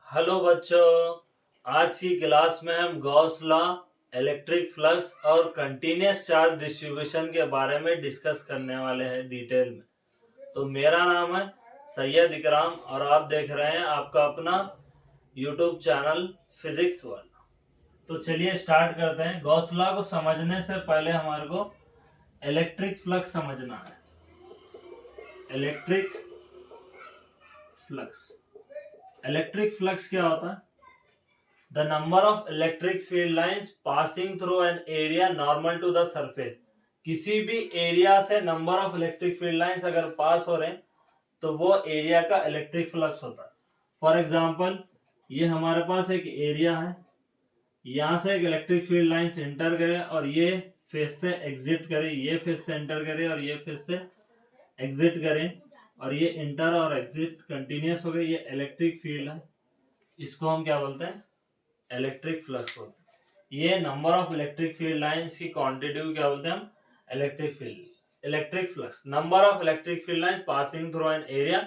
Hello बच्चों, आज की क्लास में हम गॉस लॉ, इलेक्ट्रिक फ्लक्स और कंटीन्यूअस चार्ज डिस्ट्रीब्यूशन के बारे में डिस्कस करने वाले हैं डिटेल में। तो मेरा नाम है सैयद इकराम और आप देख रहे हैं आपका अपना यूट्यूब चैनल फिजिक्स वाला। तो चलिए स्टार्ट करते हैं। गॉस लॉ को समझने से पहले हमारे को इलेक्ट्रिक फ्लक्स समझना है। इलेक्ट्रिक फ्लक्स क्या होता है? The number of electric field lines passing through an area normal to the surface। किसी भी एरिया से number of electric field lines अगर पास हो रहे हैं तो वो एरिया का इलेक्ट्रिक फ्लक्स होता है। फॉर एग्जांपल, ये हमारे पास एक एरिया है, यहाँ से एक इलेक्ट्रिक फील्ड लाइंस एंटर करे और ये फेस से एग्जिट करे, ये फेस से एंटर करे और ये फेस से एग्जिट करे और ये इंटर और एग्जिट कंटिन्यूस हो गए। ये इलेक्ट्रिक फील्ड है, इसको हम क्या बोलते हैं? इलेक्ट्रिक फ्लक्स बोलते हैं। ये number of electric field lines की क्वांटिटी को क्या बोलते हैं हम? Electric flux. Number of electric field lines passing through an area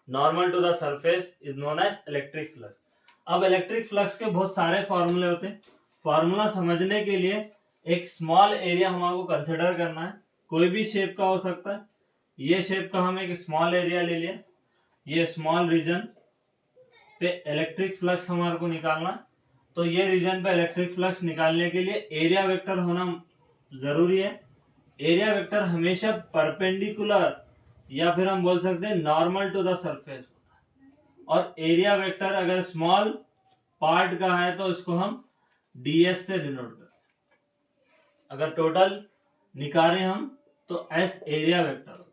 normal to the surface is known as electric flux. अब इलेक्ट्रिक फ्लक्स के बहुत सारे फॉर्मूले होते हैं। फॉर्मूला समझने के लिए एक स्मॉल एरिया हमको कंसिडर करना है, कोई भी शेप का हो सकता है। ये शेप का हम एक स्मॉल एरिया ले लिया, ये स्मॉल रीजन पे इलेक्ट्रिक फ्लक्स हमारे को निकालना है। तो ये रीजन पे इलेक्ट्रिक फ्लक्स निकालने के लिए एरिया वेक्टर होना जरूरी है। एरिया वेक्टर हमेशा परपेंडिकुलर या फिर हम बोल सकते हैं नॉर्मल टू द सरफेस होता है। और एरिया वेक्टर अगर स्मॉल पार्ट का है तो इसको हम ds से डिनोट करते हैं। अगर टोटल निकालें हम तो s एरिया वेक्टर होता है।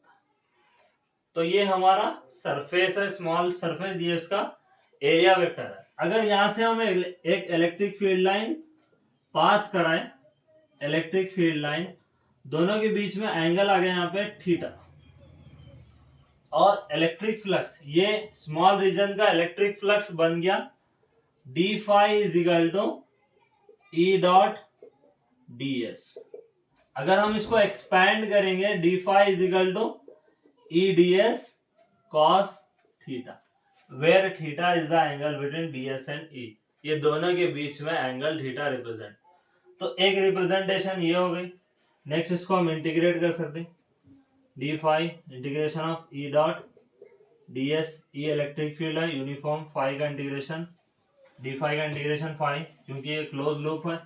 तो ये हमारा सरफेस है, स्मॉल सरफेस, ये इसका एरिया वेक्टर है। अगर यहां से हम एक इलेक्ट्रिक फील्ड लाइन पास कराएं, इलेक्ट्रिक फील्ड लाइन, दोनों के बीच में एंगल आ गया यहाँ पे थीटा, और इलेक्ट्रिक फ्लक्स, ये स्मॉल रीजन का इलेक्ट्रिक फ्लक्स बन गया d phi is equal to E dot ds। अगर हम इसको एक्सपैंड करेंगे, d phi is equal to E ds cos theta, where theta is the angle between ds and e। ये दोनों के बीच में एंगल थीटा रिप्रेजेंट। तो एक रिप्रेजेंटेशन ये हो गई। नेक्स्ट इसको हम इंटीग्रेट कर सकते हैं, D phi integration of E dot ds। E electric field है, यूनिफॉर्म फाई का इंटीग्रेशन, डी फाई का इंटीग्रेशन फाई, क्योंकि ये क्लोज लूप है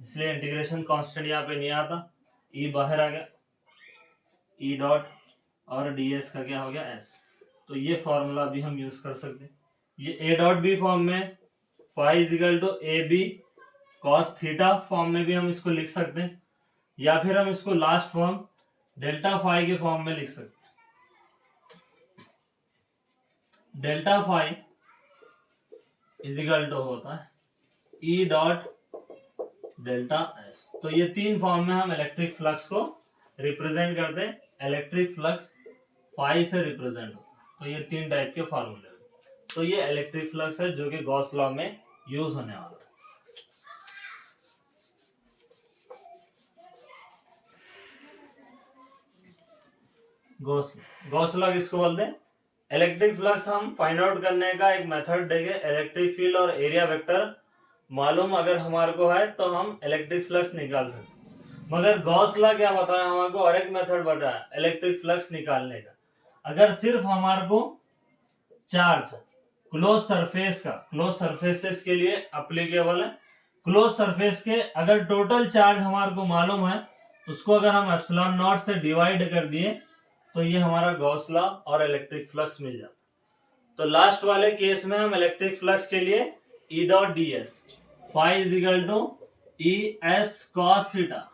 इसलिए इंटीग्रेशन कांस्टेंट यहाँ पे नहीं आता, ई बाहर आ गया, ई डॉट और ds का क्या हो गया s। तो ये फॉर्मूला भी हम यूज कर सकते हैं। ये a डॉट बी फॉर्म में phi is equal to A B cos theta form में भी हम इसको लिख सकते हैं, या फिर हम इसको लास्ट फॉर्म डेल्टा फाई के फॉर्म में लिख सकते हैं। Delta phi is equal to होता है ई डॉट डेल्टा एस। तो ये तीन फॉर्म में हम इलेक्ट्रिक फ्लक्स को रिप्रेजेंट करते हैं। इलेक्ट्रिक फ्लक्स फाई से रिप्रेजेंट होता है। तो ये तीन टाइप के फॉर्मूले। तो ये इलेक्ट्रिक फ्लक्स है जो कि गॉस लॉ में यूज होने वाला है। गॉस लॉ किसको बोलते हैं? इलेक्ट्रिक फ्लक्स हम फाइंड आउट करने का एक मेथड देंगे। इलेक्ट्रिक फील्ड और एरिया वेक्टर मालूम अगर हमारे को है तो हम इलेक्ट्रिक फ्लक्स निकाल सकते हैं। मगर गॉस लॉ क्या बताया हमारे को? और एक मेथड बताया इलेक्ट्रिक फ्लक्स निकालने का। अगर सिर्फ हमारे को चार्ज क्लोज सरफेस का, क्लोज सरफेसेस के लिए अप्लीकेबल है। क्लोज सरफेस के अगर टोटल चार्ज हमारे को मालूम है, उसको अगर हम एप्सिलॉन नॉट से डिवाइड कर दिए तो ये हमारा गॉस लॉ और इलेक्ट्रिक फ्लक्स मिल जाता। तो लास्ट वाले केस में हम इलेक्ट्रिक फ्लक्स के लिए E dot D S phi is equal to E S cos theta,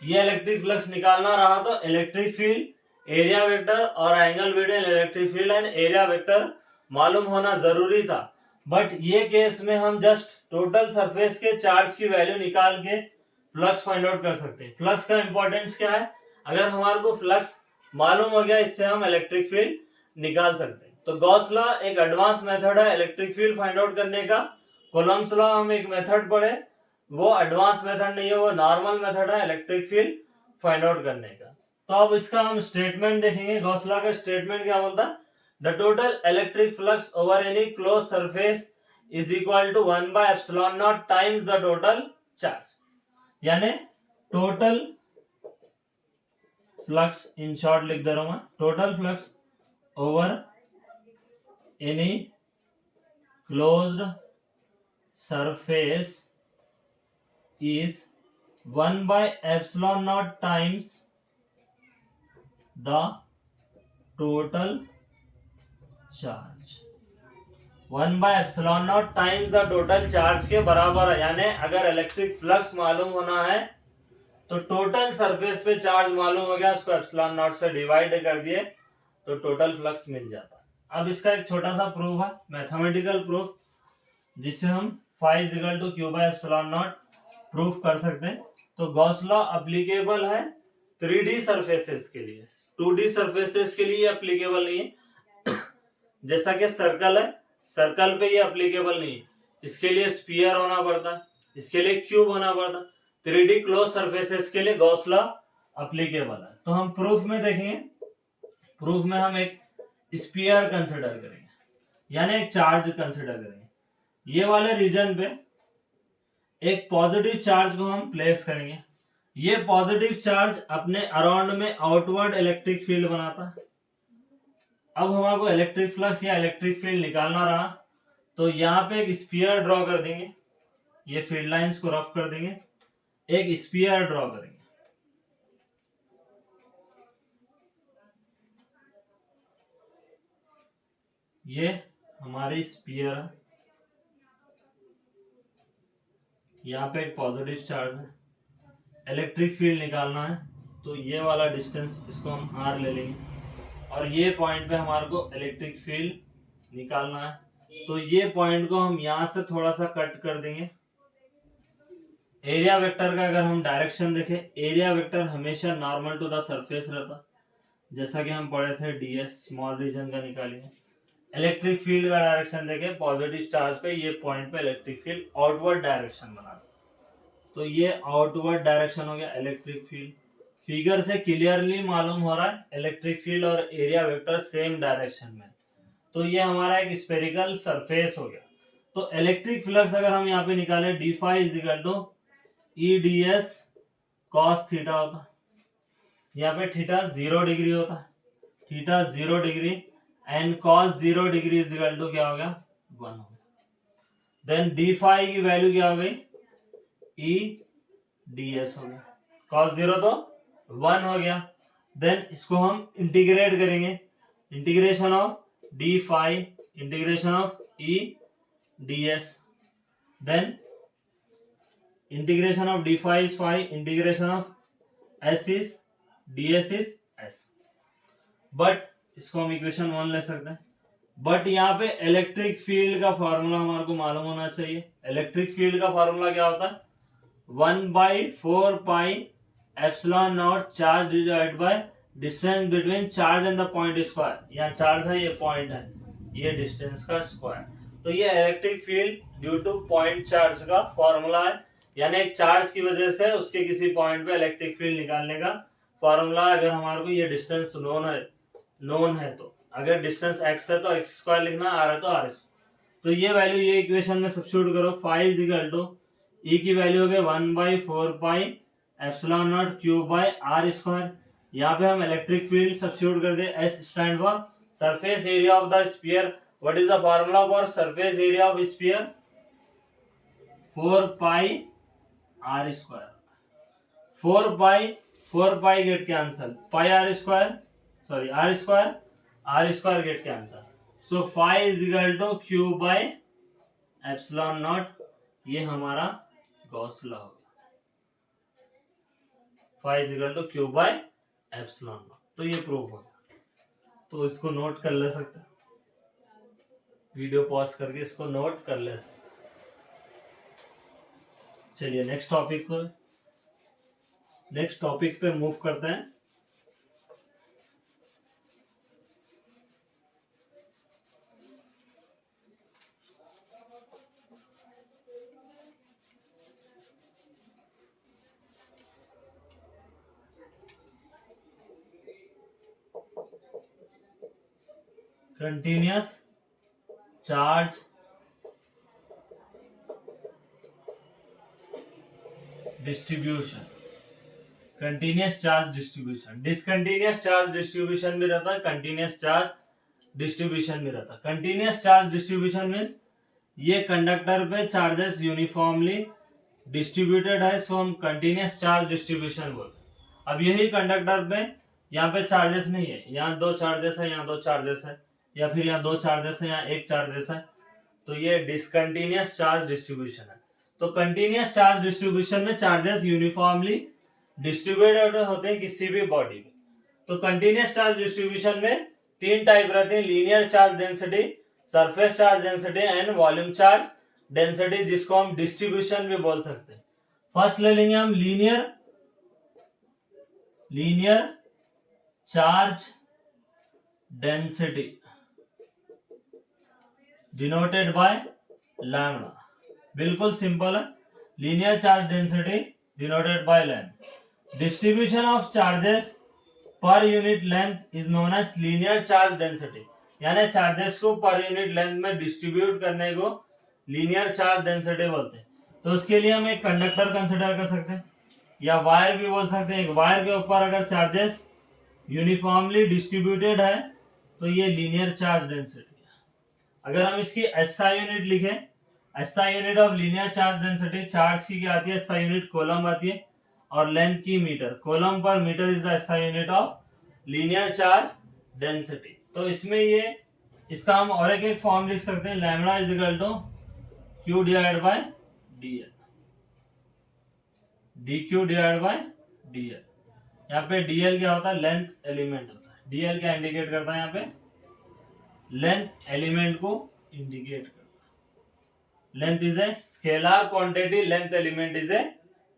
ये इलेक्ट्रिक फ्लक्स निकालना रहा तो इलेक्ट्रिक फील्ड, एरिया वेक्टर और angle between electric field and area vector मालूम होना जरूरी था। बट ये केस में हम जस्ट टोटल सरफेस के चार्ज की वैल्यू निकाल के फ्लक्स फाइंड आउट कर सकते हैं। फ्लक्स का इंपॉर्टेंस क्या है? अगर हमारे को फ्लक्स मालूम हो गया, इससे हम इलेक्ट्रिक फील्ड निकाल सकते हैं। तो गॉस लॉ एक एडवांस मेथड है इलेक्ट्रिक फील्ड फाइंड आउट करने का। कोलम्स लॉ हम एक मेथड पढ़े, वो एडवांस मेथड नहीं है, वो नॉर्मल मेथड है इलेक्ट्रिक फील्ड फाइंड आउट करने का। तो अब इसका हम स्टेटमेंट देखेंगे। गॉस लॉ का स्टेटमेंट क्या बोलता है? The total electric flux over any close surface is equal to 1 by epsilon naught times the total charge, यानी टोटल फ्लक्स, इन शॉर्ट लिख दे रहा हूं मैं, total flux over any closed surface is 1 by epsilon naught times the total charge. 1 by epsilon naught times the total charge के बराबर है, यानी अगर इलेक्ट्रिक फ्लक्स मालूम होना है तो टोटल सरफेस पे चार्ज मालूम हो गया, उसको एप्सिलॉन नॉट से डिवाइड कर दिए तो टोटल फ्लक्स मिल जाता है। अब इसका एक छोटा सा प्रूफ है, मैथमेटिकल प्रूफ, जिससे हम phi is equal to Q by epsilon naught proof कर सकते हैं। तो गॉस लॉ एप्लीकेबल है 3D सरफेसेस के लिए, 2D सरफेसेस के लिए एप्लीकेबल नहीं है। जैसा कि सर्कल है, सर्कल पे ये एप्लीकेबल नहीं है, इसके लिए स्फीयर होना पड़ता है, इसके लिए क्यूब होना पड़ता है। 3D क्लोज सरफेसेस के लिए गॉस लॉ एप्लीकेबल है। तो हम प्रूफ में देखेंगे, प्रूफ में हम एक स्फीयर कंसिडर करेंगे, यानी एक चार्ज कंसिडर करेंगे। ये वाले रीजन पे एक पॉजिटिव चार्ज को हम प्लेस करेंगे। ये पॉजिटिव चार्ज अपने अराउंड में आउटवर्ड इलेक्ट्रिक फील्ड बनाता है। अब हमारे को इलेक्ट्रिक फ्लक्स या इलेक्ट्रिक फील्ड निकालना रहा, तो यहाँ पे एक स्फीयर ड्रॉ कर देंगे, ये फील्ड लाइंस को रफ कर देंगे, एक स्फीयर ड्रॉ करेंगे। ये हमारी स्फीयर है, यहाँ पे एक पॉजिटिव चार्ज है, इलेक्ट्रिक फील्ड निकालना है तो ये वाला डिस्टेंस इसको हम आर ले लेंगे, और ये पॉइंट पे हमारे को इलेक्ट्रिक फील्ड निकालना है। तो ये पॉइंट को हम यहाँ से थोड़ा सा कट कर देंगे। एरिया वेक्टर का अगर हम डायरेक्शन देखें, एरिया वेक्टर हमेशा नॉर्मल टू द सरफेस रहता, जैसा कि हम पढ़े थे डीएस स्मॉल रीजन का निकालेंगे। इलेक्ट्रिक फील्ड का डायरेक्शन देखें, पॉजिटिव चार्ज पे ये पॉइंट पे इलेक्ट्रिक फील्ड आउटवर्ड डायरेक्शन बना, तो ये आउटवर्ड डायरेक्शन हो गया इलेक्ट्रिक फील्ड। फिगर से क्लियरली मालूम हो रहा है इलेक्ट्रिक फील्ड और एरिया वेक्टर सेम डायरेक्शन में, तो ये हमारा एक स्फेरिकल सरफेस हो गया। तो इलेक्ट्रिक फ्लक्स अगर हम यहाँ पे निकाले, D phi is equal to E D S cos theta होता, यहाँ पे थीटा 0 डिग्री होता है, theta 0 degree and cos 0 degree is equal to क्या हो गया 1 हो गया। देन डी फाई की वैल्यू क्या हो गई, ई डी एस हो गया, कॉस 0 तो 1 हो गया। देन इसको हम इंटीग्रेट करेंगे, integration of D phi integration of E D S, then integration of D phi is phi, integration of S is D S is S. But इसको हम इक्वेशन 1 ले सकते हैं, बट यहाँ पे इलेक्ट्रिक फील्ड का फॉर्मूला हमारे को मालूम होना चाहिए। इलेक्ट्रिक फील्ड का फॉर्मूला क्या होता है, 1/4 pi epsilon not charge divide by distance between charge and the point square. यहाँ चार्ज है, ये पॉइंट है, ये डिस्टेंस का स्क्वायर। तो ये electric field due two point charge का फॉर्मूला है, यानी एक चार्ज की वजह से उसके किसी पॉइंट पे इलेक्ट्रिक फील्ड निकालने का फॉर्मूला। अगर हमारे को ये डिस्टेंस नोन है तो अगर डिस्टेंस x है तो एक्स स्क्वायर लिखना, आर है तो आर स्क्वायर। तो ये वैल्यू ये इक्वेशन में सब्स्टिट्यूट करो, phi is equal to E की वैल्यू हो गई 1/4 pi epsilon naught cube by r square. यहाँ पे हम इलेक्ट्रिक फील्ड सब्स्टिट्यूट कर दे, S stand for surface area of the sphere. What is the formula for surface area of sphere, 4 pi r square. 4 pi get cancel, pi r square sorry r square get cancel. So phi is equal to Q by epsilon not, ये हमारा Gauss law हो गया, phi is equal to Q by epsilon naught. तो ये proof हो गया, तो इसको नोट कर ले सकते हैं, वीडियो पॉज करके इसको नोट कर ले सकते। चलिए नेक्स्ट टॉपिक पे मूव करते हैं। Continuous charge distribution, continuous charge distribution. Discontinuous charge distribution भी रहता है, कंटिन्यूअस चार्ज डिस्ट्रीब्यूशन भी रहता है। कंटिन्यूअस चार्ज डिस्ट्रीब्यूशन मीन्स ये कंडक्टर पे चार्जेस यूनिफॉर्मली डिस्ट्रीब्यूटेड है, सो हम कंटिन्यूअस चार्ज डिस्ट्रीब्यूशन बोलते हैं। अब यही कंडक्टर पे यहाँ पे चार्जेस नहीं है, यहाँ दो चार्जेस है, यहाँ दो चार्जेस है, या फिर यहाँ दो चार्जेस है, यहाँ एक चार्जेस है, तो ये डिसकंटिन्यूअस चार्ज डिस्ट्रीब्यूशन है। तो कंटिन्यूअस चार्ज डिस्ट्रीब्यूशन में चार्जेस यूनिफॉर्मली डिस्ट्रीब्यूटेड होते हैं किसी भी बॉडी में। तो कंटिन्यूअस चार्ज डिस्ट्रीब्यूशन में तीन टाइप रहते हैं, linear charge density, surface charge density and volume charge density, जिसको हम डिस्ट्रीब्यूशन भी बोल सकते हैं। फर्स्ट ले लेंगे हम linear charge density denoted by lambda. बिल्कुल सिंपल है, linear charge density denoted by lambda. Distribution of charges per unit length is known as linear charge density, यानी चार्जेस को पर यूनिट लेंथ में डिस्ट्रीब्यूट करने को लीनियर चार्ज डेंसिटी बोलते हैं। तो उसके लिए हम एक कंडक्टर कंसिडर कर सकते हैं, या वायर भी बोल सकते हैं। एक वायर के ऊपर अगर चार्जेस यूनिफॉर्मली डिस्ट्रीब्यूटेड है तो ये लीनियर चार्ज डेंसिटी है। अगर हम इसकी एसआई यूनिट लिखें, SI unit of linear charge density, charge की क्या आती है, एसआई यूनिट कूलम आती है, और लेंथ की metre, coulomb per metre is the SI unit of linear charge density. तो इसमें ये इसका हम और एक फॉर्म लिख सकते हैं, lambda is equal to Q divide by DL, D Q divide by DL. यहाँ पे डीएल क्या होता है, लेंथ एलिमेंट होता है। डीएल क्या इंडिकेट करता है, यहाँ पे लेंथ एलिमेंट को इंडिकेट करता है। Length is a scalar quantity, length element is a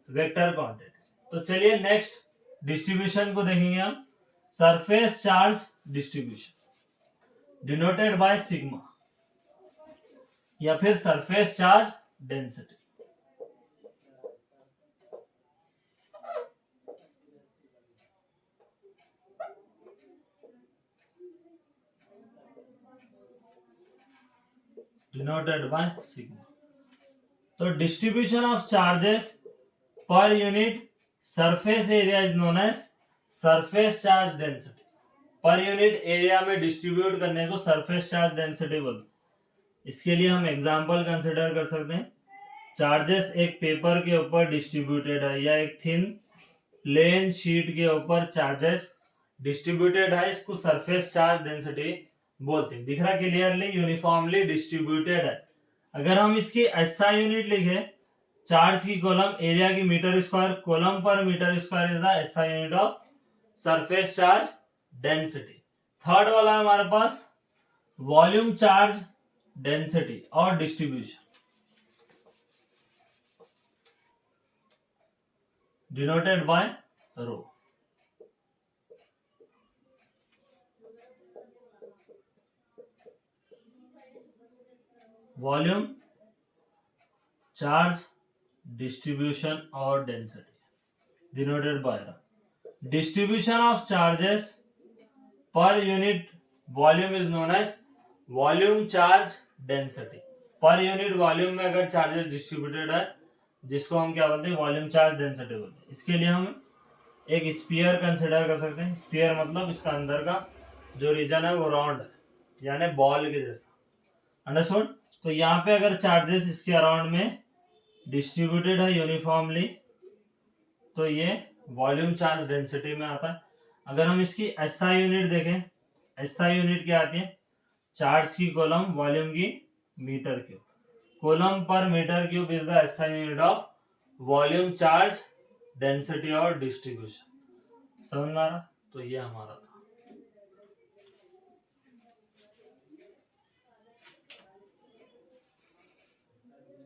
vector quantity. तो चलिए नेक्स्ट डिस्ट्रीब्यूशन को देखेंगे हम, surface charge distribution denoted by sigma, या फिर surface charge density. Denoted by sigma. तो distribution of charges per unit surface area is known as surface charge density. Per unit area में distribute करने को surface charge density बोलते हैं। इसके लिए हम एग्जांपल कंसिडर कर सकते हैं, चार्जेस एक पेपर के ऊपर डिस्ट्रीब्यूटेड है, या एक थिन प्लेन शीट के ऊपर चार्जेस डिस्ट्रीब्यूटेड है, इसको सरफेस चार्ज डेंसिटी बोलते हैं। दिख रहा क्लियरली, यूनिफॉर्मली डिस्ट्रीब्यूटेड है। अगर हम इसकी एसआई यूनिट लिखे, चार्ज की कॉलम एरिया की metre square, coulomb per metre square is the SI unit of surface charge density. Third वाला है हमारे पास वॉल्यूम चार्ज डेंसिटी और distribution, denoted by rho. Volume charge distribution और density denoted by rho. Distribution of charges per unit volume is known as volume charge density. Per unit volume में अगर charges distributed है, जिसको हम क्या बोलते हैं, वॉल्यूम चार्ज डेंसिटी बोलते हैं। इसके लिए हम एक स्फीयर कंसिडर कर सकते हैं। स्फीयर मतलब इसका अंदर का जो रीजन है वो राउंड है, यानी बॉल के जैसा, अंडरस्टूड। तो यहाँ पे अगर चार्जेस इसके अराउंड में डिस्ट्रीब्यूटेड है यूनिफॉर्मली, तो ये वॉल्यूम चार्ज डेंसिटी में आता है। अगर हम इसकी एसआई यूनिट देखें, एसआई यूनिट क्या आती है, चार्ज की कॉलम, वॉल्यूम की metre cube, coulomb per metre cube is the SI unit of volume charge density और डिस्ट्रीब्यूशन। समझ में आ रहा? तो ये हमारा था।